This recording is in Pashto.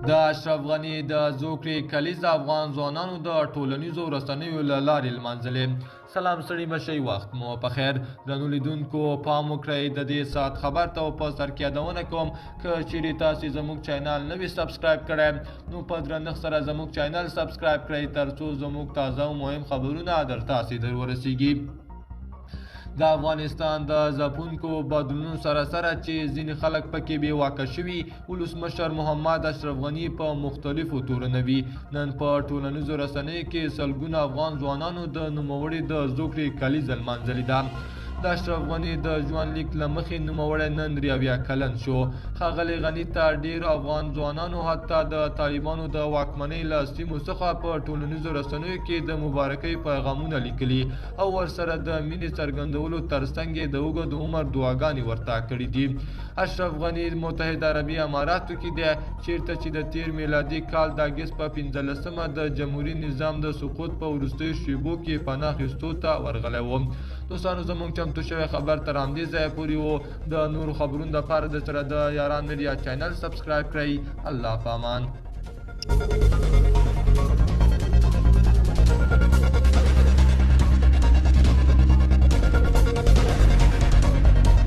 د اشرف غني د زوکړې کلیز افغان ځوانانو د ټولنیزو رسنیو له لارې لمانځلې. سلام ستړي مشئ، وخت مو په خیر. درنو لیدونکو پام وکړئ د دې ساعت خبر ته په سر کې یادونه کوم که چیرې تاسې زموږ چینل نه وي سبسکرایب کړی نو په درنښت سره زموږ چینل سبسکرایب کړئ ترڅو زموږ تازه او مهم خبرونه در تاسې در ورسیږي. د افغانستان د ځپونکو بدلونونو سره سره چې ځینې خلک پکې بې واکه شوي، ولسمشر محمد اشرف غني په مختلفو تورنوي. نن په ټولنیزو رسنیو کې سلګونه افغان ځوانانو د نوموړي د زوکړې کلیزه لمانځلې ده. د اشرف غني د ژوندلیک له مخې نوموړی نن 83 کلن شو. ښاغلي غني ته ډېر افغان ځوانانو حتی د طالبانو د واکمنۍ له سیمو څخه په ټولنیزو رسنیو کې د مبارکۍ پیغامونه لیکلي او ورسره د مینې څرګندولو ترڅنګ یې د اوږد عمر دعاګانې ورته کړي دي. اشرف غني متحده عربي اماراتو کې دی، چیرته چې د تیر میلادي کال د اګست په 15مه د جمهوري نظام د سقوط په وروستیو شیبو کې پناه اخیستو ته ورغلی و. دوستانو زموږ چمتو شوی خبر تر همدې ځایه پورې و. د نورو خبرونو لپاره د سره د یاران میډیا چینل سبسکرایب کړئ. الله په امان.